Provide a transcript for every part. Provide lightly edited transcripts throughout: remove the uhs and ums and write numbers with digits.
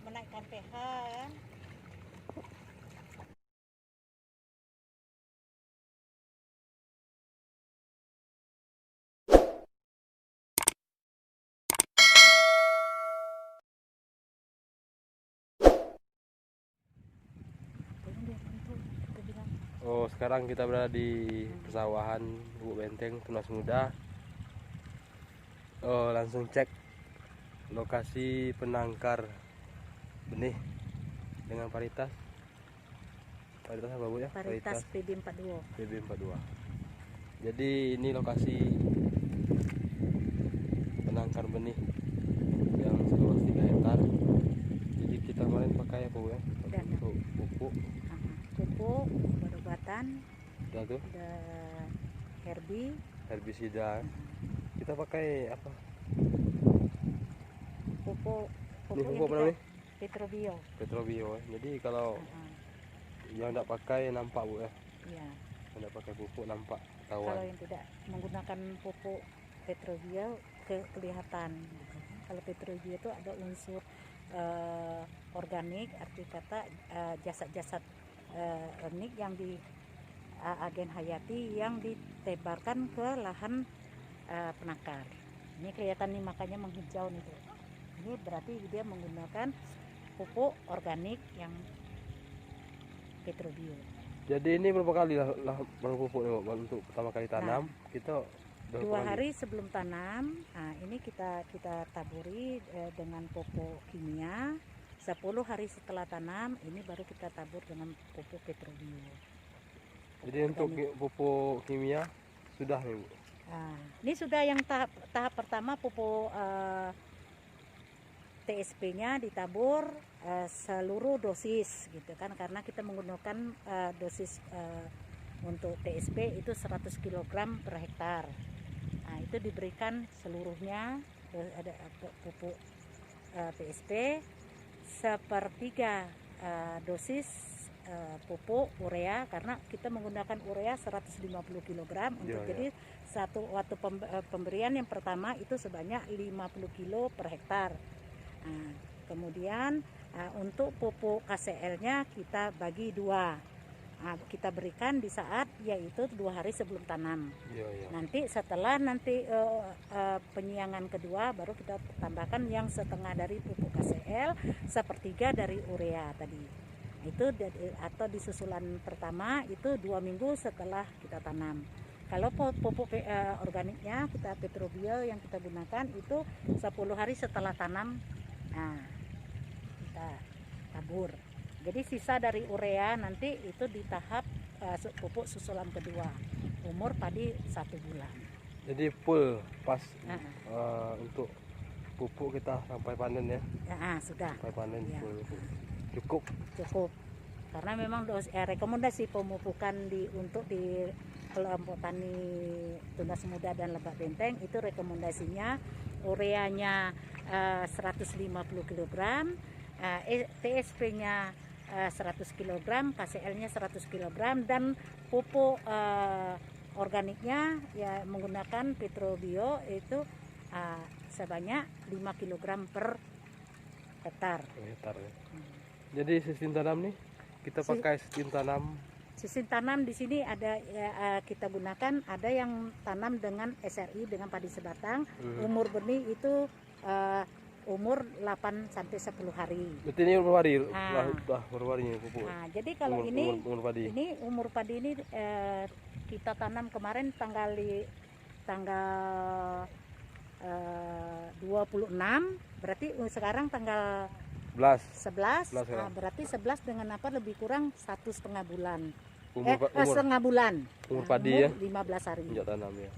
menaikkan pH kan. Oh, sekarang kita berada di persawahan Bubuk Benteng, Tunas Muda. Oh, langsung cek lokasi penangkar benih dengan varietas. Varietas apa, Bu ya? Varietas PB42. PB42. Jadi ini lokasi penangkar benih yang seluas 3 hektar. Jadi kita kemarin pakai apa, Bu ya? Untuk pupuk. Pupuk, obat-obatan, Udah tuh. ada herbisida. Kita pakai apa? Pupuk Ini yang pupuk apa kita namanya? Petrobio. Petrobio. Jadi kalau yang tidak pakai nampak, Bu ya. Iya. Yang tidak pakai pupuk nampak Kalau ketahuan. yang tidak menggunakan pupuk Petrobio kelihatan. Kalau Petrobio itu ada unsur organik, arti kata jasad-jasad organik yang di agen hayati yang ditebarkan ke lahan penangkar. Ini kelihatan nih, makanya menghijau nih, Bu. Ini berarti dia menggunakan pupuk organik yang Petrobio. Jadi ini berapa kali lah berpupuk nih, Bu, untuk pertama kali tanam? Kita 2 hari sebelum tanam, ini kita taburi dengan pupuk kimia. 10 hari setelah tanam, ini baru kita tabur dengan pupuk Petrobio. Jadi untuk pupuk kimia sudah nih, Bu. Ini sudah yang tahap pertama, pupuk TSP-nya ditabur seluruh dosis gitu kan, karena kita menggunakan dosis untuk TSP itu 100 kg per hektar. Itu diberikan seluruhnya, ada pupuk TSP, sepertiga dosis pupuk urea, karena kita menggunakan urea 150 kg untuk jadi satu waktu pemberian yang pertama itu sebanyak 50 kg per hektar. Kemudian untuk pupuk KCL-nya kita bagi 2. Kita berikan di saat yaitu 2 hari sebelum tanam. Nanti setelah penyiangan kedua baru kita tambahkan yang setengah dari pupuk KCL, sepertiga dari urea tadi. Itu atau di susulan pertama itu 2 minggu setelah kita tanam. Kalau pupuk organiknya kita Petrobio yang kita gunakan itu 10 hari setelah tanam, kita tabur. Jadi sisa dari urea nanti itu di tahap pupuk susulan kedua, umur padi 1 bulan. Jadi full pas untuk pupuk kita sampai panen ya? Sudah. Sampai panen ya. Full. Cukup. Karena memang rekomendasi pemupukan untuk di kelompok tani Tunas Muda dan Lebak Benteng itu rekomendasinya ureanya 150 kg, TSP-nya 100 kg, KCL-nya 100 kg, dan pupuk organiknya ya menggunakan Petrobio itu sebanyak 5 kg per hektar. Jadi sistem tanam nih kita pakai sistem tanam di sini ada kita gunakan, ada yang tanam dengan SRI dengan padi sebatang. Umur benih itu umur 8 sampai 10 hari. Berarti ini umur padi. Umur padinya pupuk. Jadi kalau umur padi ini kita tanam kemarin tanggal 26, berarti sekarang tanggal 11. Berarti 11 dengan lebih kurang 1,5 bulan. Setengah bulan. Umur padi ya? 15 hari. Sejak tanam ya.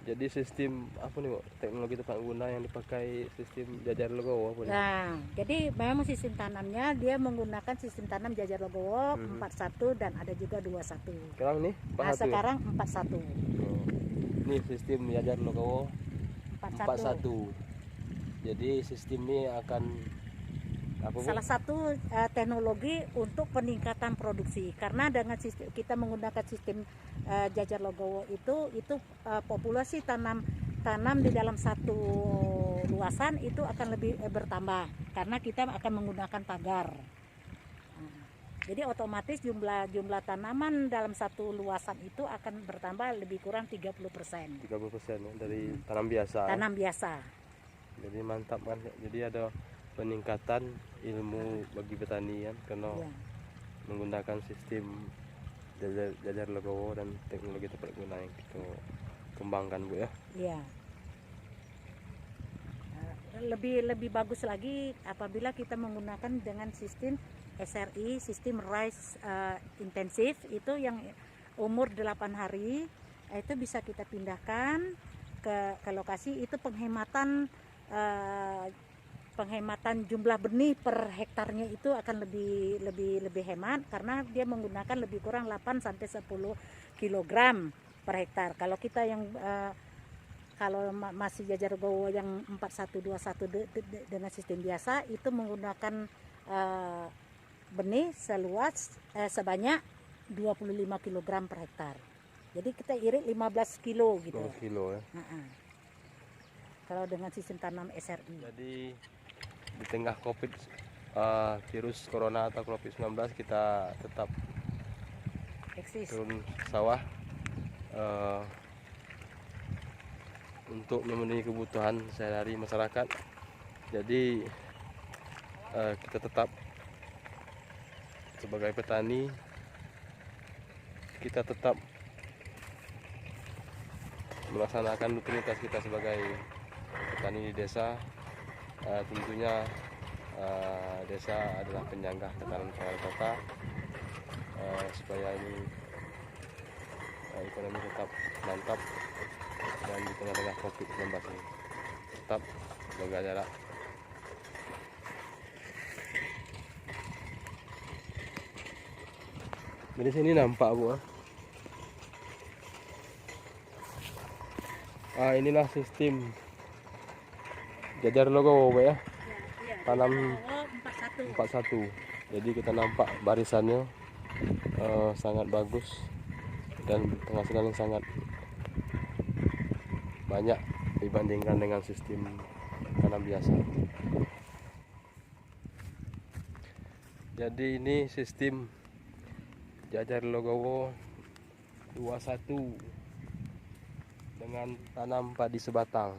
Jadi sistem apa nih, Bu? Teknologi tepat guna yang dipakai sistem jajar legowo apa nih? Jadi memang sistem tanamnya dia menggunakan sistem tanam jajar legowo 41 dan ada juga 21. Sekarang nih 41. Sekarang 41. Ini sistem jajar legowo 41. Jadi sistem ini akan salah satu teknologi untuk peningkatan produksi, karena dengan sistem kita menggunakan sistem jajar legowo itu populasi tanam di dalam satu luasan itu akan lebih bertambah karena kita akan menggunakan pagar. Nah, jadi otomatis jumlah tanaman dalam satu luasan itu akan bertambah lebih kurang 30%. 30% ya, dari tanam biasa. Tanam biasa. Jadi mantap kan. Jadi ada peningkatan ilmu bagi petani kan karena Iya. menggunakan sistem jajar legowo dan teknologi tepat guna yang kita kembangkan Bu ya. Iya. Lebih bagus lagi apabila kita menggunakan dengan sistem SRI, sistem rice intensif itu yang umur 8 hari itu bisa kita pindahkan ke lokasi. Itu penghematan jumlah benih per hektarnya itu akan lebih hemat karena dia menggunakan lebih kurang 8 sampai 10 kg per hektar. Kalau kita yang kalau masih jajar legowo yang 4121 dengan sistem biasa itu menggunakan benih sebanyak 25 kg per hektar. Jadi kita irit 15 kilo gitu. 15 kilo ya. Kalau dengan sistem tanam SRI. Jadi di tengah Covid virus corona atau Covid-19 kita tetap Eksis. turun sawah untuk memenuhi kebutuhan sehari-hari masyarakat. Jadi kita tetap sebagai petani kita tetap melaksanakan rutinitas kita sebagai petani di desa. Tentunya desa adalah penyangga tekanan pangan kota, supaya ini ekonomi tetap mantap dan di tengah-tengah Covid-19 ini tetap jaga jarak. Dari sini nampak Bu. Inilah sistem jajar legowo Bu ya. Tanam 41. Jadi kita nampak barisannya sangat bagus dan penghasilan yang sangat banyak dibandingkan dengan sistem tanam biasa. Jadi ini sistem jajar legowo 21 dengan tanam padi sebatang.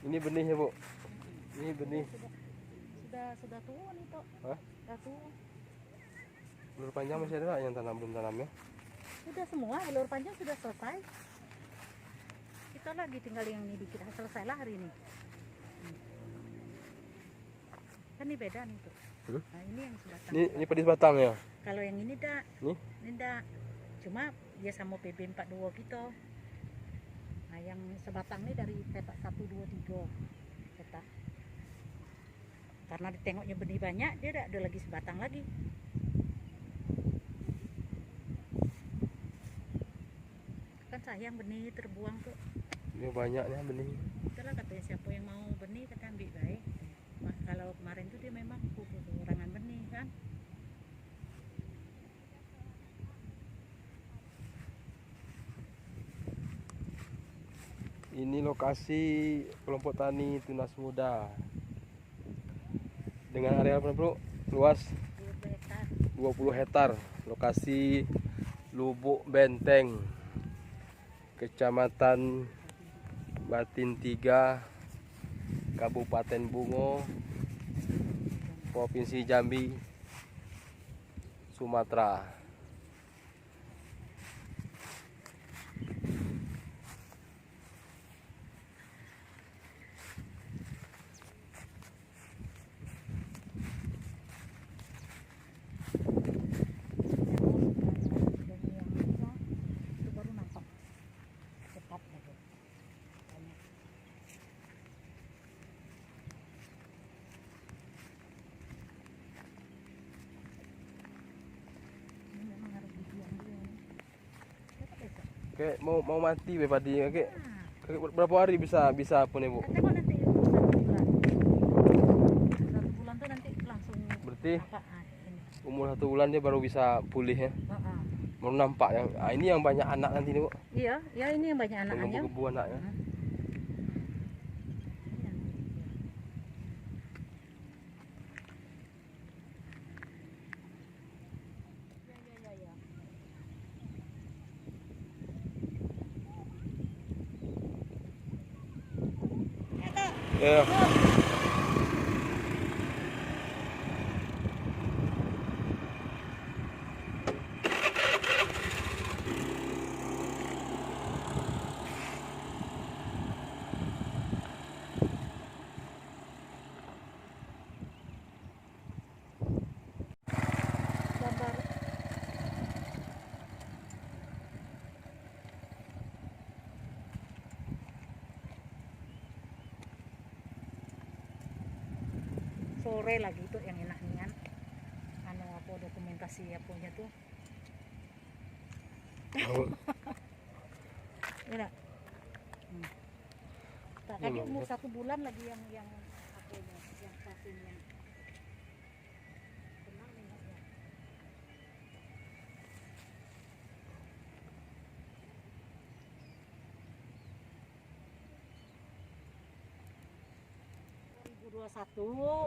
Ini benihnya Bu. Ini benih. Sudah tua nih Tok. Hah? Sudah tua. Belur panjang masih ada yang tanam belum tanamnya? Sudah semua, belur panjang sudah selesai. Kita lagi tinggal yang ini dikit, selesai lah hari ini. Kan ini beda nih Tuh. Nah, ini yang sebatang. Ini padi sebatang ya? Kalau yang ini dak. Nih? Ini dak. Cuma dia sama PB42 gitu. Nah, yang sebatang ini dari petak 1 2 3 petak. Karena ditengoknya benih banyak, dia ada lagi sebatang lagi. Kan sayang benih terbuang tuh. Ini banyaknya benih. Itulah katanya siapa yang mau benih kita ambil baik. Kalau kemarin tuh dia memang kekurangan benih kan. Ini lokasi kelompok tani tunas muda dengan area berapa luas 20 hektar. Lokasi Lubuk Benteng, Kecamatan Batin 3, Kabupaten Bungo, Provinsi Jambi, Sumatera. Oke, mau mati be padi oke. berapa hari bisa pun ibu? Tengok nanti 1 bulan. 1 bulan tuh nanti langsung Berarti apa? Ini. umur 1 bulan dia baru bisa pulih ya. Baru nampak yang ini yang banyak anak nanti nih bu. Iya, ya ini yang banyak anaknya. Menggebu-gebu anaknya. Ya. Gambar sore lagi tuh yang enaknya anu apa dokumentasi apanya tuh enak. Tadi umur 1 bulan lagi yang apanya yang vaksinnya tenang nengoknya.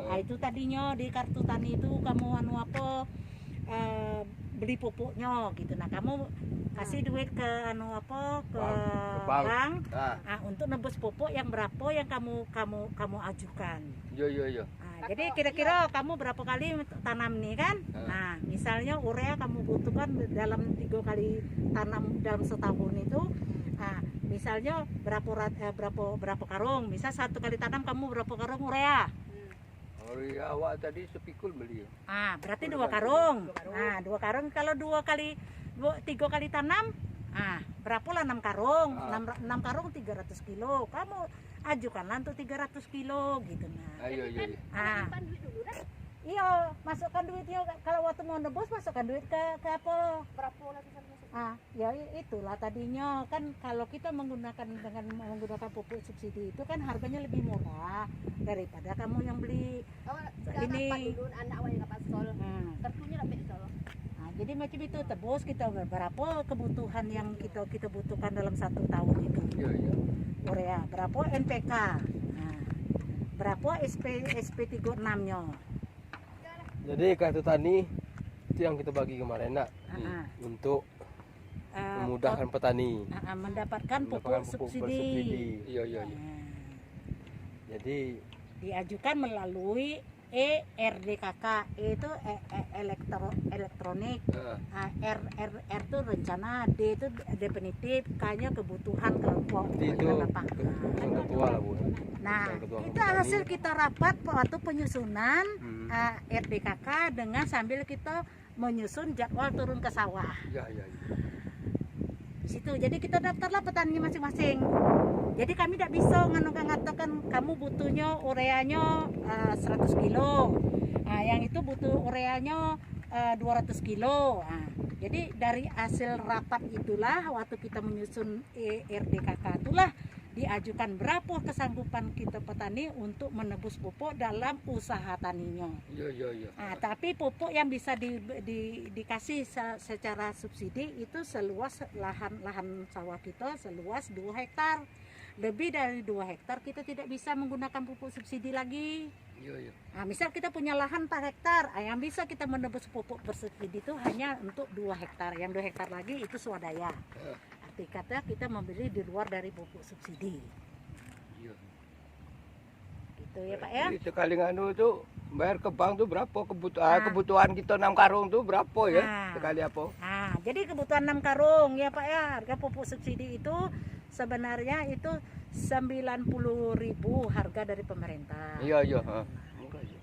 Nah itu tadinya di kartu tani itu kamu anu apa beli pupuknya gitu. Nah kamu kasih duit ke anu apa ke bank. Nah, untuk nebus pupuk yang berapa yang kamu ajukan. Iya. Nah, jadi kira-kira kamu berapa kali tanam nih kan? Nah misalnya urea kamu butuhkan dalam 3 kali tanam dalam setahun itu. Nah, misalnya berapa karung? Misal 1 kali tanam kamu berapa karung urea? Urea awak tadi sepikul beli. Berarti 2 karung. Nah, 2 karung kalau 3 kali tanam, berapa lah 6 karung? 6 karung 300 kilo. Kamu ajukanlah untuk 300 kilo gitu nah. Iya. Iya, masukkan duitnya kalau waktu mau nebus masukkan duit ke apa? Berapa lagi kan masuk? Ya itulah tadinya kan kalau kita menggunakan pupuk subsidi itu kan harganya lebih murah daripada kamu yang beli ini. Nah, jadi macam itu tebus kita berapa kebutuhan yang kita butuhkan dalam 1 tahun itu. Iya. Urea, berapa NPK. Nah, berapa SP36-nya. Jadi kartu tani itu yang kita bagi kemarin nak untuk memudahkan petani mendapatkan pupuk subsidi. Iya. Jadi Diajukan melalui ERDKK, itu elektronik, R itu rencana, D itu definitif, K-nya kebutuhan kelompok. itu keputusan ketua lah bu. Nah, Ketua itu petani. hasil kita rapat waktu penyusunan RDKK dengan sambil kita menyusun jadwal turun ke sawah. Iya. Di situ, jadi kita daftarlah petani masing-masing. Jadi kami tidak bisa ngatakan kamu butuhnya ureanya 100 kilo. Nah, yang itu butuh ureanya 200 kilo. Nah, jadi dari hasil rapat itulah waktu kita menyusun RDKK itulah diajukan berapa kesanggupan kita petani untuk menebus pupuk dalam usaha taninya. Iya. Nah, tapi pupuk yang bisa dikasih secara subsidi itu seluas lahan sawah kita seluas 2 hektar. Lebih dari 2 hektar kita tidak bisa menggunakan pupuk subsidi lagi. Iya. Nah, misal kita punya lahan 4 hektar, yang bisa kita menebus pupuk bersubsidi itu hanya untuk 2 hektar. Yang 2 hektar lagi itu swadaya. Arti kata kita membeli di luar dari pupuk subsidi. Iya. Gitu ya Pak ya. Jadi sekali nganu tuh bayar ke bank tuh berapa kebutuhan kita 6 karung tuh berapa ya sekali apa? Nah, jadi kebutuhan 6 karung ya Pak ya. Harga pupuk subsidi itu sebenarnya itu 90.000 harga dari pemerintah. Iya.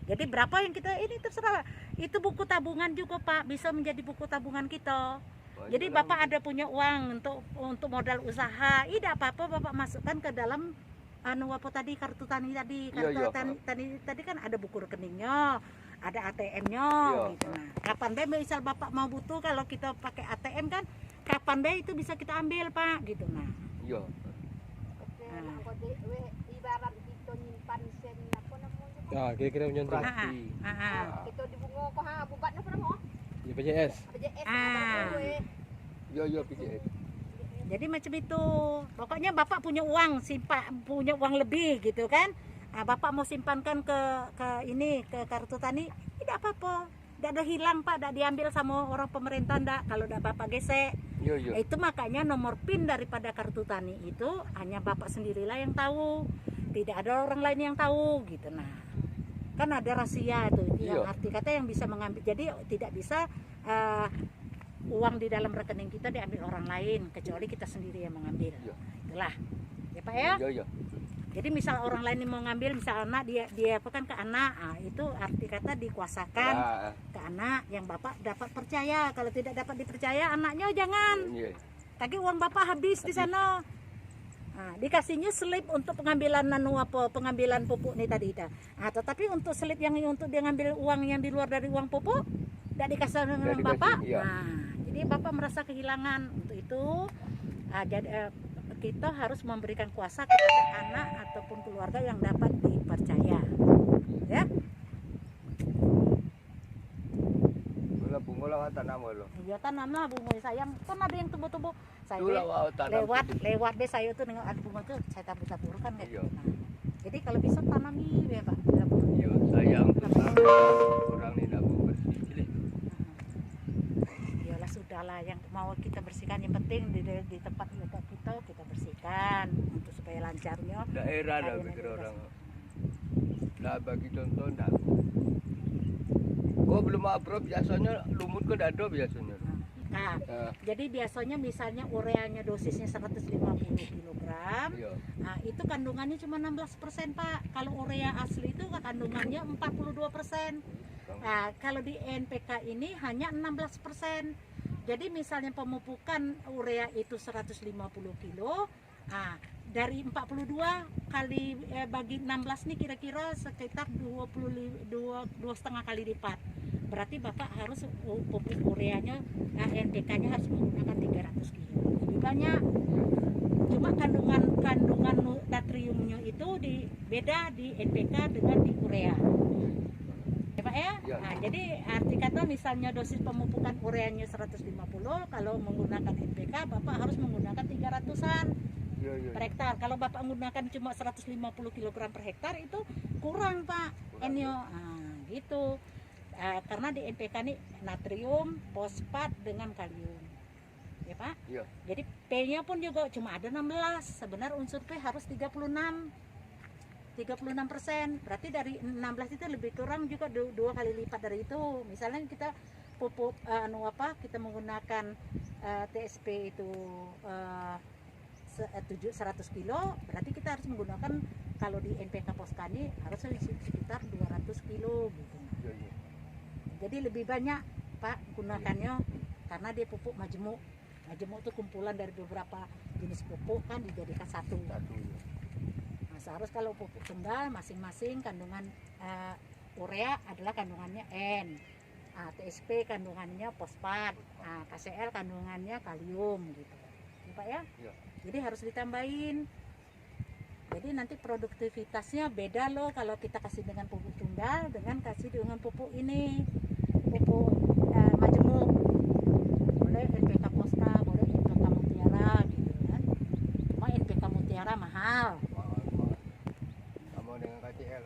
Jadi berapa yang kita ini terserah. Itu buku tabungan juga Pak, bisa menjadi buku tabungan kita. Jadi Bapak ada punya uang untuk modal usaha, tidak apa-apa Bapak masukkan ke dalam kartu tani tadi. Tani tadi kan ada buku rekeningnya, ada ATM-nya gitu. Nah, kapan deh misal Bapak mau butuh, kalau kita pakai ATM kan kapan deh itu bisa kita ambil Pak gitu. Nah. Iya. Nah, ibarat kita nyimpan sen apa namanya? Ah, kira-kira macam tu. Prati. Kita di bunga ko ha bubat na mo. BPJS. BPJS Ah. Yo PJS. Jadi macam itu. Pokoknya bapak punya uang, punya uang lebih gitu kan. Bapak mau simpankan ke kartu tani, tidak apa-apa. Tidak ada hilang Pak, tidak diambil sama orang pemerintah ndak. Kalau tidak bapak gesek. Yo. Itu makanya nomor PIN daripada kartu tani itu hanya bapak sendirilah yang tahu. Tidak ada orang lain yang tahu gitu. Nah, kan ada rahasia itu. Yang arti kata yang bisa mengambil. Jadi tidak bisa uang di dalam rekening kita diambil orang lain kecuali kita sendiri yang mengambil. Itulah ya Pak ya. Yo. Jadi misal orang lain yang mau ngambil, misal anak dia apa kan ke anak, itu arti kata dikuasakan ke anak yang bapak dapat percaya. Kalau tidak dapat dipercaya anaknya jangan. Tadi uang bapak habis di sana. Dikasihnya slip untuk pengambilan pengambilan pupuk nih tadi dah. Tetapi untuk slip yang untuk dia ngambil uang yang di luar dari uang pupuk tidak dikasih dengan bapak. Jadi bapak merasa kehilangan. Untuk itu kita harus memberikan kuasa kepada anak ataupun keluarga yang dapat dipercaya. Ya. Bunga lah tanam lo. Iya tanamlah bunga sayang. Kan ada yang tumbuh-tumbuh. Saya lewat be saya tuh dengan ada bunga tuh saya tabur-tabur kan gitu. Nah, jadi kalau bisa tanami ya Pak. Iya, sayang tuh orang ini nak bersih. Iyalah sudahlah yang mau kita bersihkan yang penting di tempat kita bersihkan untuk supaya lancarnya. Daerah dah pikir orang. Dah bagi contoh dah. Oh belum approve biasanya lumut ke dado biasanya. Jadi biasanya misalnya ureanya dosisnya 150 kg. Itu kandungannya cuma 16% Pak. Kalau urea asli itu kandungannya 42%. Kalau di NPK ini hanya 16%. Jadi misalnya pemupukan urea itu 150 kilo, dari 42 kali bagi 16 nih kira-kira sekitar 2,5 kali lipat. Berarti Bapak harus pupuk ureanya, NPK-nya harus menggunakan 300 kilo. Lebih banyak. Cuma kandungan natriumnya itu beda di NPK dengan di urea. Ya Pak ya? Jadi arti kata misalnya dosis pemupukan ureanya 150, kalau menggunakan NPK Bapak harus menggunakan 300-an per hektar. Kalau Bapak menggunakan cuma 150 kg per hektar itu kurang Pak. Gitu. Karena di NPK ini natrium, fosfat dengan kalium. Ya Pak? Jadi P-nya pun juga cuma ada 16. Sebenarnya unsur P harus 36%. Berarti dari 16 itu lebih kurang juga 2 kali lipat dari itu. Misalnya kita pupuk kita menggunakan TSP itu 100 kilo, berarti kita harus menggunakan kalau di NPK Poskani harus sekitar 200 kilo gitu. Jadi lebih banyak Pak gunakannya karena dia pupuk majemuk. Majemuk itu kumpulan dari beberapa jenis pupuk kan dijadikan satu. Seharusnya kalau pupuk tunggal masing-masing kandungan urea adalah kandungannya N, TSP kandungannya fosfat, KCl kandungannya kalium gitu, ya Pak ya? Jadi harus ditambahin. Jadi nanti produktivitasnya beda loh kalau kita kasih dengan pupuk tunggal dengan kasih dengan pupuk ini, pupuk majemuk. Boleh NPK Poska, boleh NPK Mutiara gitu kan. Cuma NPK Mutiara mahal. Dengan KCL.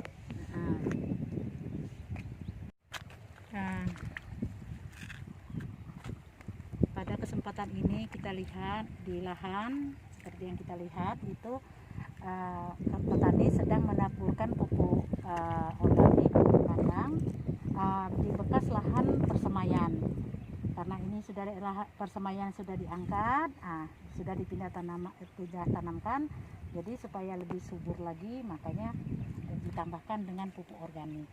Pada kesempatan ini kita lihat di lahan seperti yang kita lihat itu petani sedang menaburkan pupuk organik kandang di bekas lahan persemaian. Karena ini sudah persemaian sudah diangkat, sudah dipindah tanamkan. Jadi supaya lebih subur lagi makanya ditambahkan dengan pupuk organik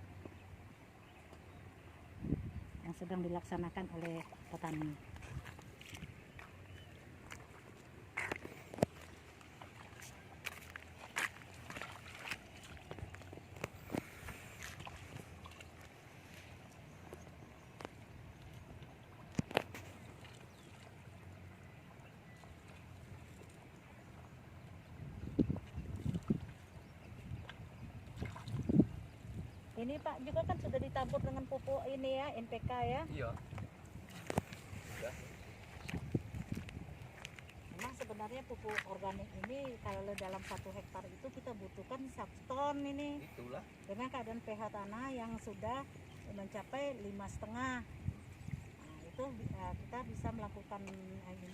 yang sedang dilaksanakan oleh petani. Ini Pak juga kan sudah ditabur dengan pupuk ini ya, NPK ya. Iya. Memang sebenarnya pupuk organik ini kalau dalam 1 hektar itu kita butuhkan 1 ton ini. Itulah. Dengan keadaan pH tanah yang sudah mencapai 5,5. Nah, itu kita bisa melakukan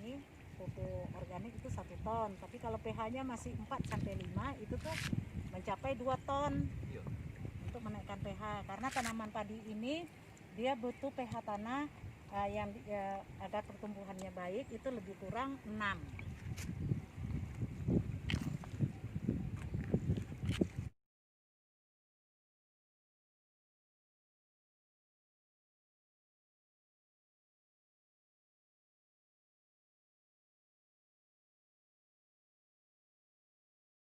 ini pupuk organik itu 1 ton. Tapi kalau pH-nya masih 4 sampai 5 itu tuh mencapai 2 ton. Iya. Untuk menaikkan pH karena tanaman padi ini dia butuh pH tanah yang agar pertumbuhannya baik itu lebih kurang 6.